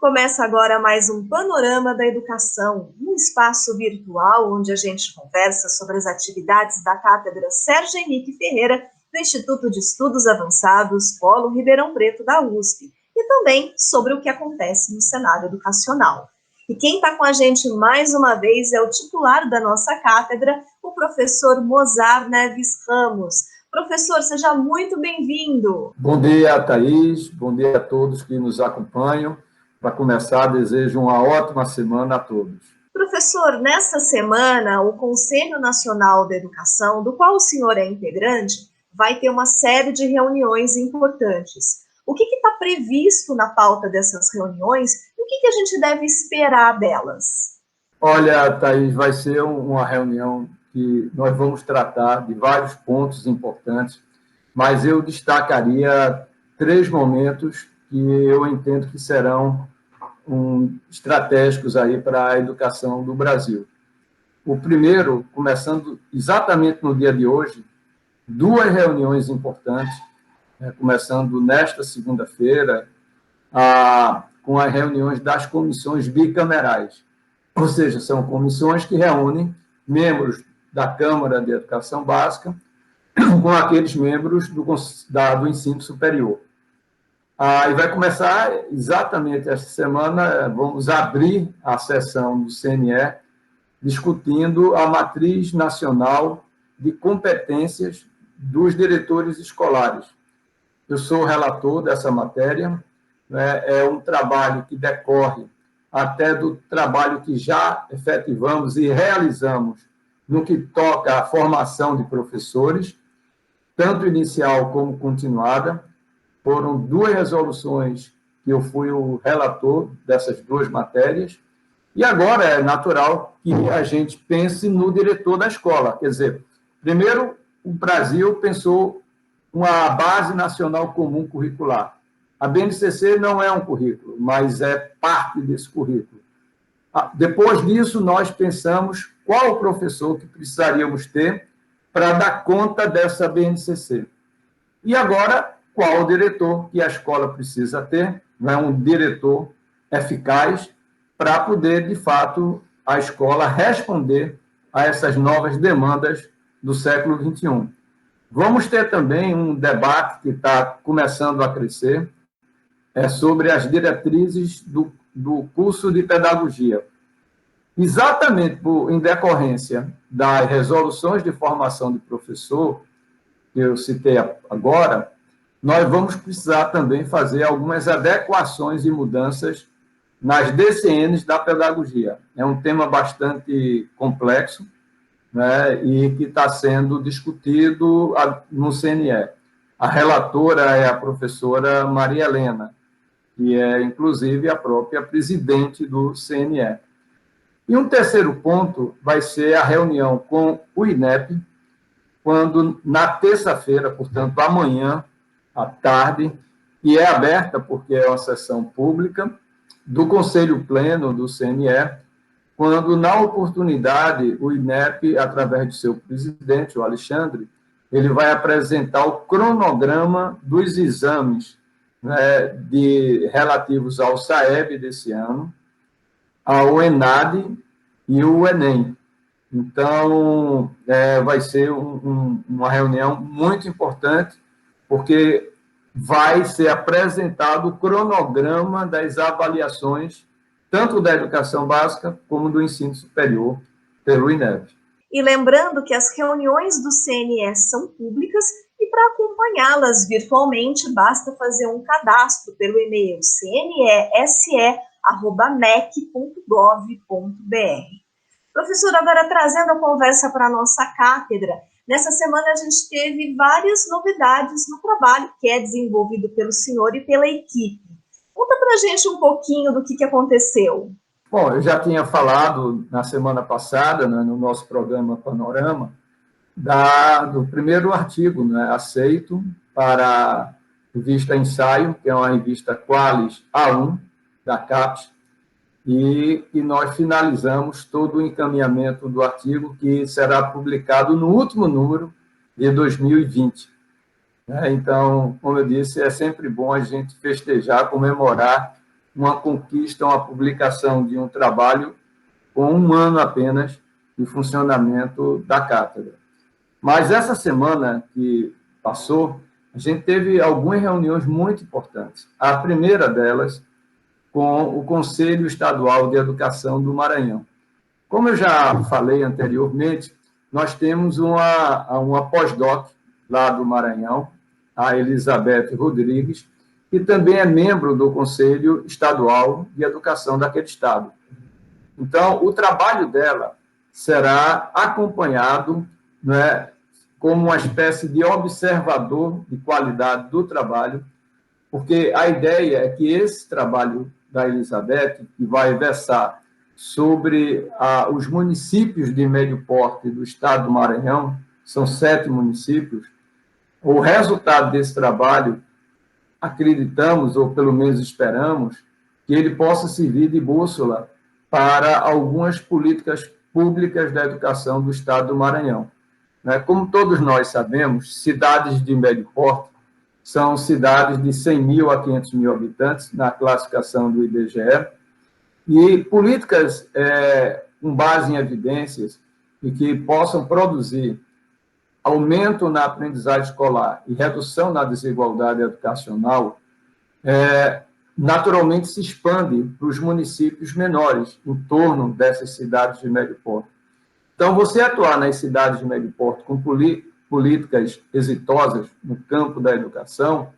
Começa agora mais um Panorama da Educação, um espaço virtual onde a gente conversa sobre as atividades da Cátedra Sérgio Henrique Ferreira do Instituto de Estudos Avançados Polo Ribeirão Preto da USP e também sobre o que acontece no cenário educacional. E quem está com a gente mais uma vez é o titular da nossa cátedra, o professor Mozar Neves Ramos. Professor, seja muito bem-vindo. Bom dia, Thaís. Bom dia a todos que nos acompanham. Para começar, desejo uma ótima semana a todos. Professor, nessa semana, o Conselho Nacional da Educação, do qual o senhor é integrante, vai ter uma série de reuniões importantes. O que está previsto na pauta dessas reuniões e o que a gente deve esperar delas? Olha, Thaís, vai ser uma reunião que nós vamos tratar de vários pontos importantes, mas eu destacaria 3 momentos que eu entendo que serão estratégicos aí para a educação do Brasil. O primeiro, começando exatamente no dia de hoje, 2 reuniões importantes, começando nesta segunda-feira, com as reuniões das comissões bicamerais, ou seja, são comissões que reúnem membros da Câmara de Educação Básica com aqueles membros do ensino superior. E vai começar exatamente esta semana, vamos abrir a sessão do CNE, discutindo a matriz nacional de competências dos diretores escolares. Eu sou relator dessa matéria, é um trabalho que decorre até do trabalho que já efetivamos e realizamos no que toca à formação de professores, tanto inicial como continuada. Foram 2 resoluções que eu fui o relator dessas 2 matérias, e agora é natural que a gente pense no diretor da escola. Quer dizer, primeiro, o Brasil pensou uma base nacional comum curricular. A BNCC não é um currículo, mas é parte desse currículo. Depois disso, nós pensamos qual o professor que precisaríamos ter para dar conta dessa BNCC. E agora, qual o diretor que a escola precisa ter, não é um diretor eficaz para poder, de fato, a escola responder a essas novas demandas do século XXI. Vamos ter também um debate que está começando a crescer, sobre as diretrizes do curso de pedagogia. Exatamente em decorrência das resoluções de formação de professor, que eu citei agora, nós vamos precisar também fazer algumas adequações e mudanças nas DCNs da pedagogia. É um tema bastante complexo, né, e que está sendo discutido no CNE. A relatora é a professora Maria Helena, que é, inclusive, a própria presidente do CNE. E um terceiro ponto vai ser a reunião com o INEP, quando, na terça-feira, portanto, amanhã, à tarde, e é aberta, porque é uma sessão pública, do Conselho Pleno do CNE, quando, na oportunidade, o INEP, através de seu presidente, o Alexandre, ele vai apresentar o cronograma dos exames, né, relativos ao SAEB desse ano, ao ENAD e o ENEM. Então, vai ser uma reunião muito importante, porque vai ser apresentado o cronograma das avaliações, tanto da educação básica como do ensino superior, pelo INEP. E lembrando que as reuniões do CNE são públicas e para acompanhá-las virtualmente basta fazer um cadastro pelo e-mail cnese@mec.gov.br. Professor, agora trazendo a conversa para a nossa cátedra, nessa semana a gente teve várias novidades no trabalho que é desenvolvido pelo senhor e pela equipe. Conta para a gente um pouquinho do que aconteceu. Bom, eu já tinha falado na semana passada, né, no nosso programa Panorama, do primeiro artigo, né, aceito para a revista Ensaio, que é uma revista Qualis A1, da CAPES, e nós finalizamos todo o encaminhamento do artigo, que será publicado no último número de 2020. Então, como eu disse, é sempre bom a gente festejar, comemorar uma conquista, uma publicação de um trabalho com 1 ano apenas de funcionamento da cátedra. Mas essa semana que passou, a gente teve algumas reuniões muito importantes. A primeira delas com o Conselho Estadual de Educação do Maranhão. Como eu já falei anteriormente, nós temos uma pós-doc lá do Maranhão, a Elizabeth Rodrigues, que também é membro do Conselho Estadual de Educação daquele estado. Então, o trabalho dela será acompanhado, né, como uma espécie de observador de qualidade do trabalho, porque a ideia é que esse trabalho da Elizabeth, que vai versar sobre os municípios de médio porte do estado do Maranhão, são 7 municípios, o resultado desse trabalho, acreditamos, ou pelo menos esperamos, que ele possa servir de bússola para algumas políticas públicas da educação do estado do Maranhão. Como todos nós sabemos, cidades de médio porte são cidades de 100 mil a 500 mil habitantes, na classificação do IBGE, e políticas com base em evidências e que possam produzir aumento na aprendizagem escolar e redução na desigualdade educacional, naturalmente se expande para os municípios menores, em torno dessas cidades de médio porte. Então, você atuar nas cidades de médio porte com políticas exitosas no campo da educação,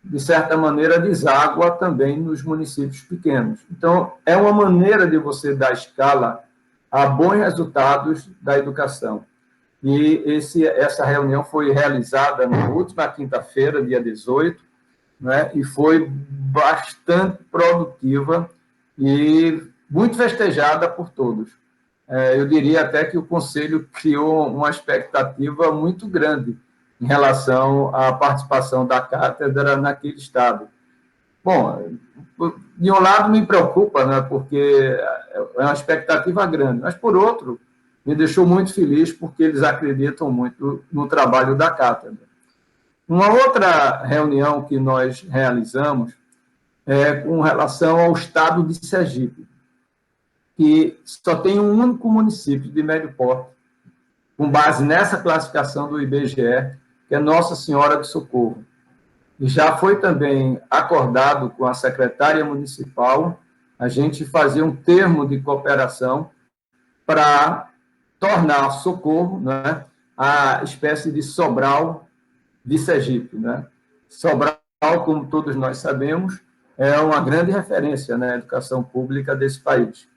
de certa maneira, deságua também nos municípios pequenos. Então, é uma maneira de você dar escala a bons resultados da educação. E essa reunião foi realizada na última quinta-feira, dia 18, né, e foi bastante produtiva e muito festejada por todos. Eu diria até que o Conselho criou uma expectativa muito grande em relação à participação da cátedra naquele estado. Bom, de um lado me preocupa, né, porque é uma expectativa grande, mas, por outro, me deixou muito feliz porque eles acreditam muito no trabalho da cátedra. Uma outra reunião que nós realizamos é com relação ao estado de Sergipe, que só tem um único município de médio porte, com base nessa classificação do IBGE, que é Nossa Senhora do Socorro. E já foi também acordado com a secretária municipal a gente fazer um termo de cooperação para tornar Socorro, né, a espécie de Sobral de Sergipe. Né? Sobral, como todos nós sabemos, é uma grande referência na educação pública desse país.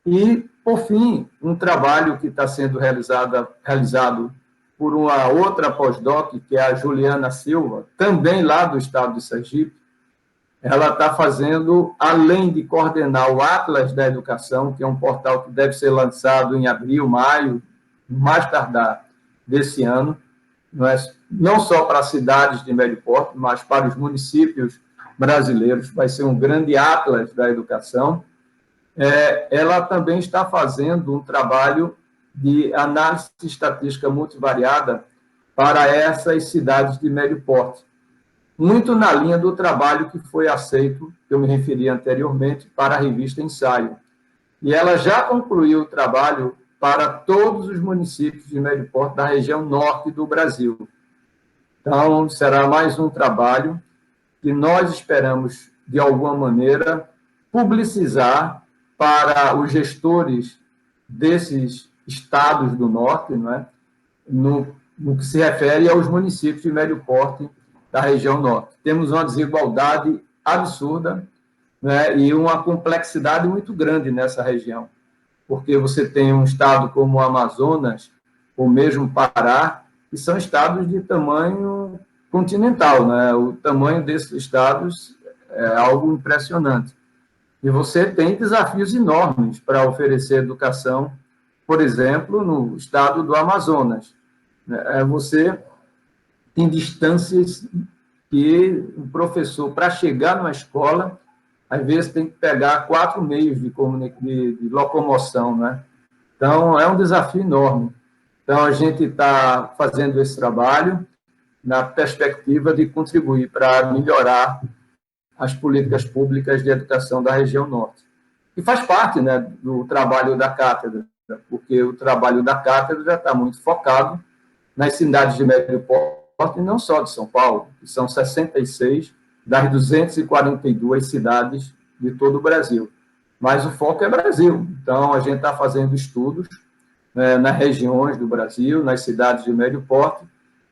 E, por fim, um trabalho que está sendo realizado por uma outra pós-doc, que é a Juliana Silva, também lá do estado de Sergipe. Ela está fazendo, além de coordenar o Atlas da Educação, que é um portal que deve ser lançado em abril, maio, mais tardar desse ano, não só para as cidades de médio porte, mas para os municípios brasileiros, vai ser um grande Atlas da Educação. Ela também está fazendo um trabalho de análise estatística multivariada para essas cidades de médio porte, muito na linha do trabalho que foi aceito, que eu me referi anteriormente, para a revista Ensaio. E ela já concluiu o trabalho para todos os municípios de médio porte da região norte do Brasil. Então, será mais um trabalho que nós esperamos, de alguma maneira, publicizar para os gestores desses estados do norte, não é? no que se refere aos municípios de médio porte da região norte. Temos uma desigualdade absurda, né, e uma complexidade muito grande nessa região, porque você tem um estado como o Amazonas, ou mesmo Pará, que são estados de tamanho continental, né? O tamanho desses estados é algo impressionante. E você tem desafios enormes para oferecer educação, por exemplo, no estado do Amazonas. Você tem distâncias que o professor, para chegar numa escola, às vezes tem que pegar 4 meios de locomoção, né? Então, é um desafio enorme. Então, a gente está fazendo esse trabalho na perspectiva de contribuir para melhorar as políticas públicas de educação da região norte. E faz parte, né, do trabalho da cátedra, porque o trabalho da cátedra já está muito focado nas cidades de médio porte, e não só de São Paulo, que são 66 das 242 cidades de todo o Brasil. Mas o foco é Brasil. Então, a gente está fazendo estudos, né, nas regiões do Brasil, nas cidades de médio porte,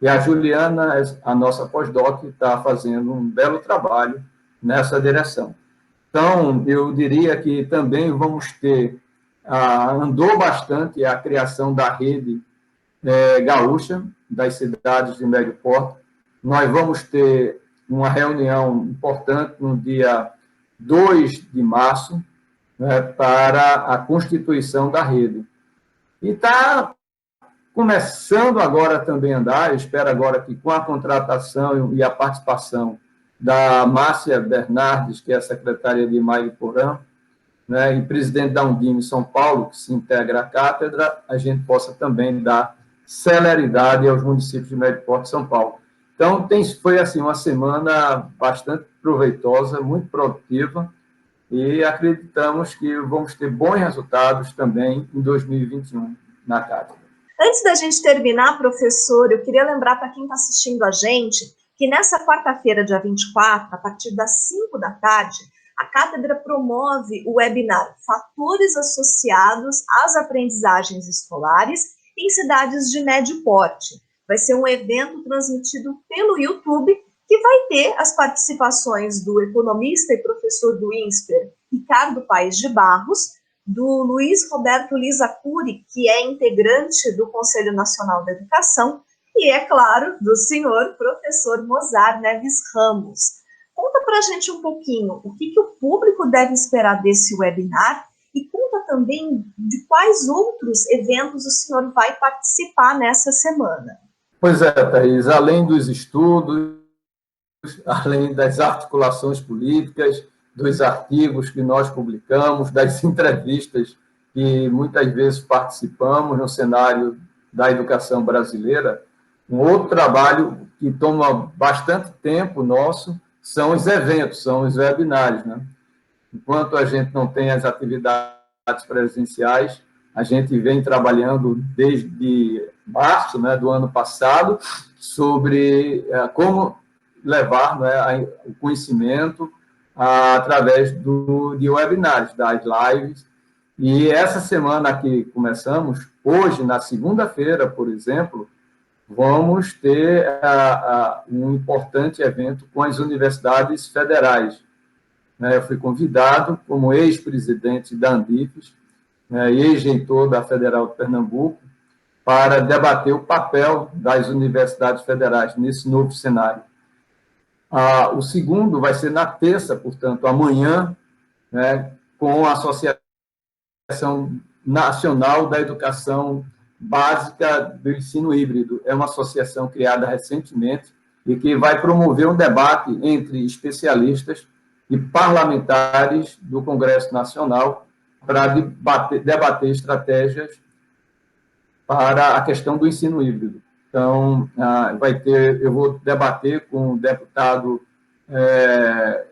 e a Juliana, a nossa pós-doc, está fazendo um belo trabalho nessa direção. Então, eu diria que também vamos ter, andou bastante a criação da rede gaúcha, das cidades de médio porte. Nós vamos ter uma reunião importante no dia 2 de março, né, para a constituição da rede. E está começando agora também a andar, eu espero agora que com a contratação e a participação da Márcia Bernardes, que é a secretária de Mariporã, né, e presidente da Undime São Paulo, que se integra à cátedra, a gente possa também dar celeridade aos municípios de médio porte de São Paulo. Então, foi assim, uma semana bastante proveitosa, muito produtiva, e acreditamos que vamos ter bons resultados também em 2021 na cátedra. Antes da gente terminar, professor, eu queria lembrar para quem está assistindo a gente que nessa quarta-feira, dia 24, a partir das 5 da tarde, a cátedra promove o webinar Fatores Associados às Aprendizagens Escolares em Cidades de Médio Porte. Vai ser um evento transmitido pelo YouTube, que vai ter as participações do economista e professor do INSPER, Ricardo Paes de Barros, do Luiz Roberto Lizacuri, que é integrante do Conselho Nacional da Educação, e, é claro, do senhor professor Mozar Neves Ramos. Conta para a gente um pouquinho o que o público deve esperar desse webinar e conta também de quais outros eventos o senhor vai participar nessa semana. Pois é, Thaís, além dos estudos, além das articulações políticas, dos artigos que nós publicamos, das entrevistas que muitas vezes participamos no cenário da educação brasileira, um outro trabalho que toma bastante tempo nosso são os eventos, são os webinários, né? Enquanto a gente não tem as atividades presenciais, a gente vem trabalhando desde março, né, do ano passado sobre como levar, né, o conhecimento através de webinários, das lives. E essa semana que começamos, hoje, na segunda-feira, por exemplo, vamos ter um importante evento com as universidades federais. Eu fui convidado como ex-presidente da Andifes, e ex-reitor da Federal de Pernambuco, para debater o papel das universidades federais nesse novo cenário. O segundo vai ser na terça, portanto, amanhã, né, com a Associação Nacional da Educação Básica do Ensino Híbrido. É uma associação criada recentemente e que vai promover um debate entre especialistas e parlamentares do Congresso Nacional para debater estratégias para a questão do ensino híbrido. Então, eu vou debater com o deputado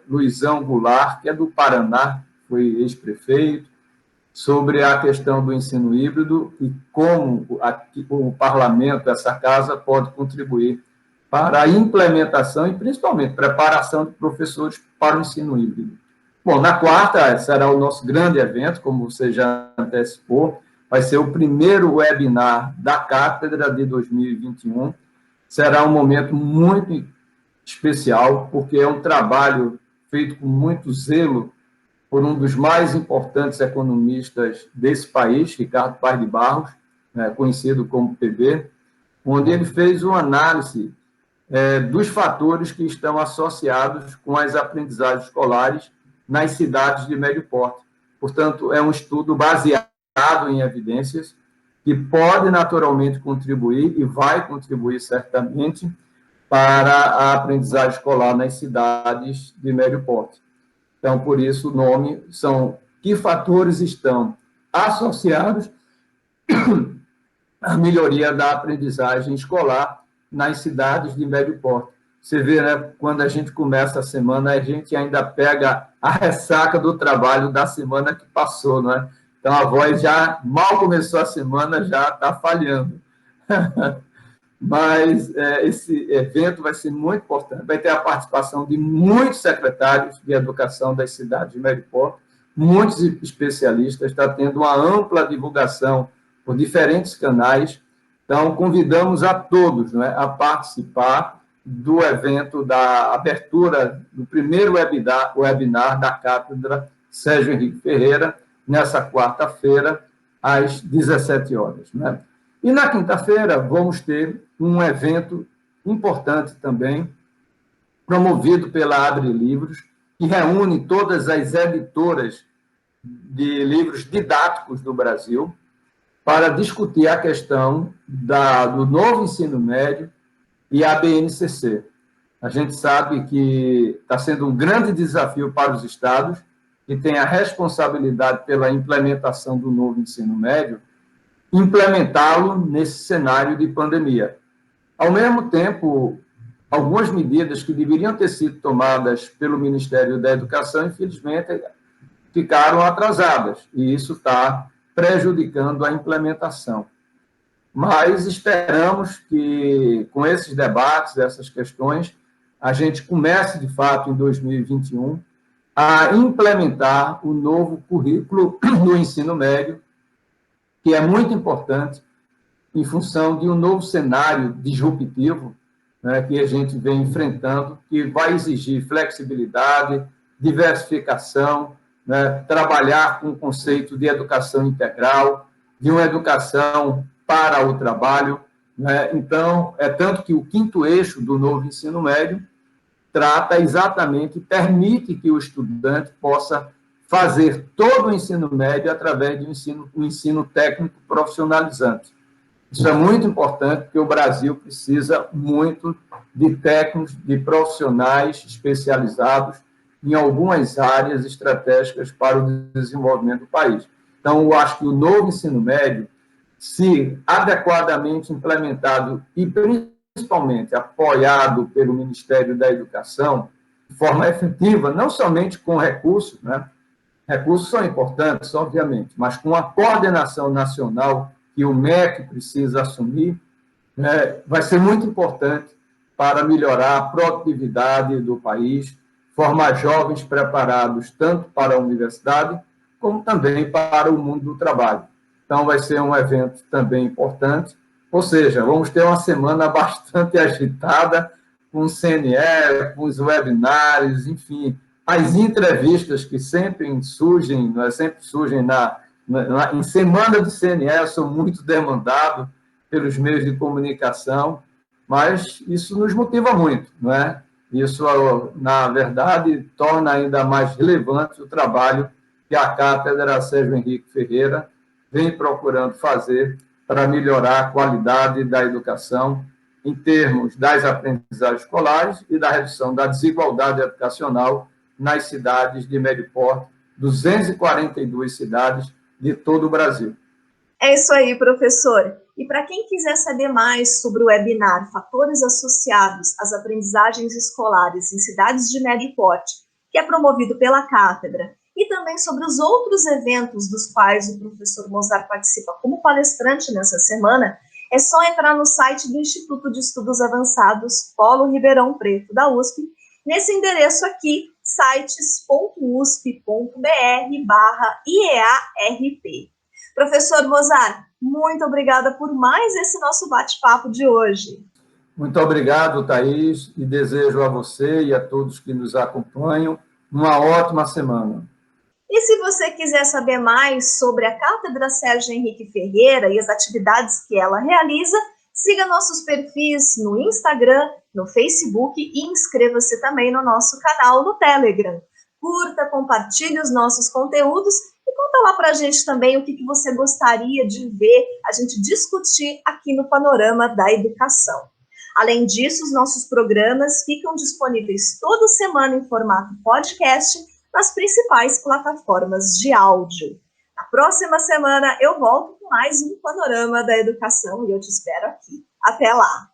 Luizão Goulart, que é do Paraná, foi ex-prefeito, sobre a questão do ensino híbrido e como o parlamento, essa casa, pode contribuir para a implementação e, principalmente, preparação de professores para o ensino híbrido. Bom, na quarta será o nosso grande evento, como você já antecipou, vai ser o primeiro webinar da Cátedra de 2021. Será um momento muito especial, porque é um trabalho feito com muito zelo por um dos mais importantes economistas desse país, Ricardo Paes de Barros, conhecido como PB, onde ele fez uma análise dos fatores que estão associados com as aprendizagens escolares nas cidades de médio porte. Portanto, é um estudo baseado em evidências que pode naturalmente contribuir e vai contribuir certamente para a aprendizagem escolar nas cidades de médio porte. Então, por isso, o nome são que fatores estão associados à melhoria da aprendizagem escolar nas cidades de médio porte. Você vê, né, quando a gente começa a semana, a gente ainda pega a ressaca do trabalho da semana que passou, não é? Então, a voz já, mal começou a semana, já está falhando. Mas esse evento vai ser muito importante, vai ter a participação de muitos secretários de educação das cidades de Médio Porto, muitos especialistas, está tendo uma ampla divulgação por diferentes canais. Então, convidamos a todos, né, a participar do evento da abertura do primeiro webinar da Cátedra Sérgio Henrique Ferreira, nessa quarta-feira, às 17 horas. Né? E na quinta-feira vamos ter um evento importante também, promovido pela Abre Livros, que reúne todas as editoras de livros didáticos do Brasil para discutir a questão do novo ensino médio e a BNCC. A gente sabe que está sendo um grande desafio para os estados, que têm a responsabilidade pela implementação do novo ensino médio, implementá-lo nesse cenário de pandemia. Ao mesmo tempo, algumas medidas que deveriam ter sido tomadas pelo Ministério da Educação, infelizmente, ficaram atrasadas, e isso está prejudicando a implementação. Mas esperamos que, com esses debates, essas questões, a gente comece, de fato, em 2021, a implementar o novo currículo no ensino médio, que é muito importante em função de um novo cenário disruptivo, né, que a gente vem enfrentando, que vai exigir flexibilidade, diversificação, né, trabalhar com o conceito de educação integral, de uma educação para o trabalho. Né? Então, é tanto que o quinto eixo do novo ensino médio trata exatamente, permite que o estudante possa fazer todo o ensino médio através de um ensino técnico profissionalizante. Isso é muito importante, porque o Brasil precisa muito de técnicos, de profissionais especializados em algumas áreas estratégicas para o desenvolvimento do país. Então, eu acho que o novo ensino médio, se adequadamente implementado e principalmente apoiado pelo Ministério da Educação, de forma efetiva, não somente com recursos, né? Recursos são importantes, obviamente, mas com a coordenação nacional que o MEC precisa assumir, né, vai ser muito importante para melhorar a produtividade do país, formar jovens preparados tanto para a universidade, como também para o mundo do trabalho. Então, vai ser um evento também importante, ou seja, vamos ter uma semana bastante agitada, com o CNE, com os webinários, enfim, as entrevistas que sempre surgem em semana de CNE, eu sou muito demandado pelos meios de comunicação, mas isso nos motiva muito, não é? Isso, na verdade, torna ainda mais relevante o trabalho que a Cátedra Sérgio Henrique Ferreira vem procurando fazer para melhorar a qualidade da educação em termos das aprendizagens escolares e da redução da desigualdade educacional nas cidades de médio porte, 242 cidades de todo o Brasil. É isso aí, professor. E para quem quiser saber mais sobre o webinar Fatores Associados às Aprendizagens Escolares em Cidades de Médio Porte, que é promovido pela Cátedra, e também sobre os outros eventos dos quais o professor Mozart participa como palestrante nessa semana, é só entrar no site do Instituto de Estudos Avançados Polo Ribeirão Preto, da USP, nesse endereço aqui, sites.usp.br/IEARP. Professor Mozart, muito obrigada por mais esse nosso bate-papo de hoje. Muito obrigado, Thaís, e desejo a você e a todos que nos acompanham uma ótima semana. E se você quiser saber mais sobre a Cátedra Sérgio Henrique Ferreira e as atividades que ela realiza, siga nossos perfis no Instagram, no Facebook e inscreva-se também no nosso canal no Telegram. Curta, compartilhe os nossos conteúdos e conta lá pra gente também o que você gostaria de ver a gente discutir aqui no Panorama da Educação. Além disso, os nossos programas ficam disponíveis toda semana em formato podcast nas principais plataformas de áudio. Na próxima semana eu volto com mais um Panorama da Educação e eu te espero aqui. Até lá!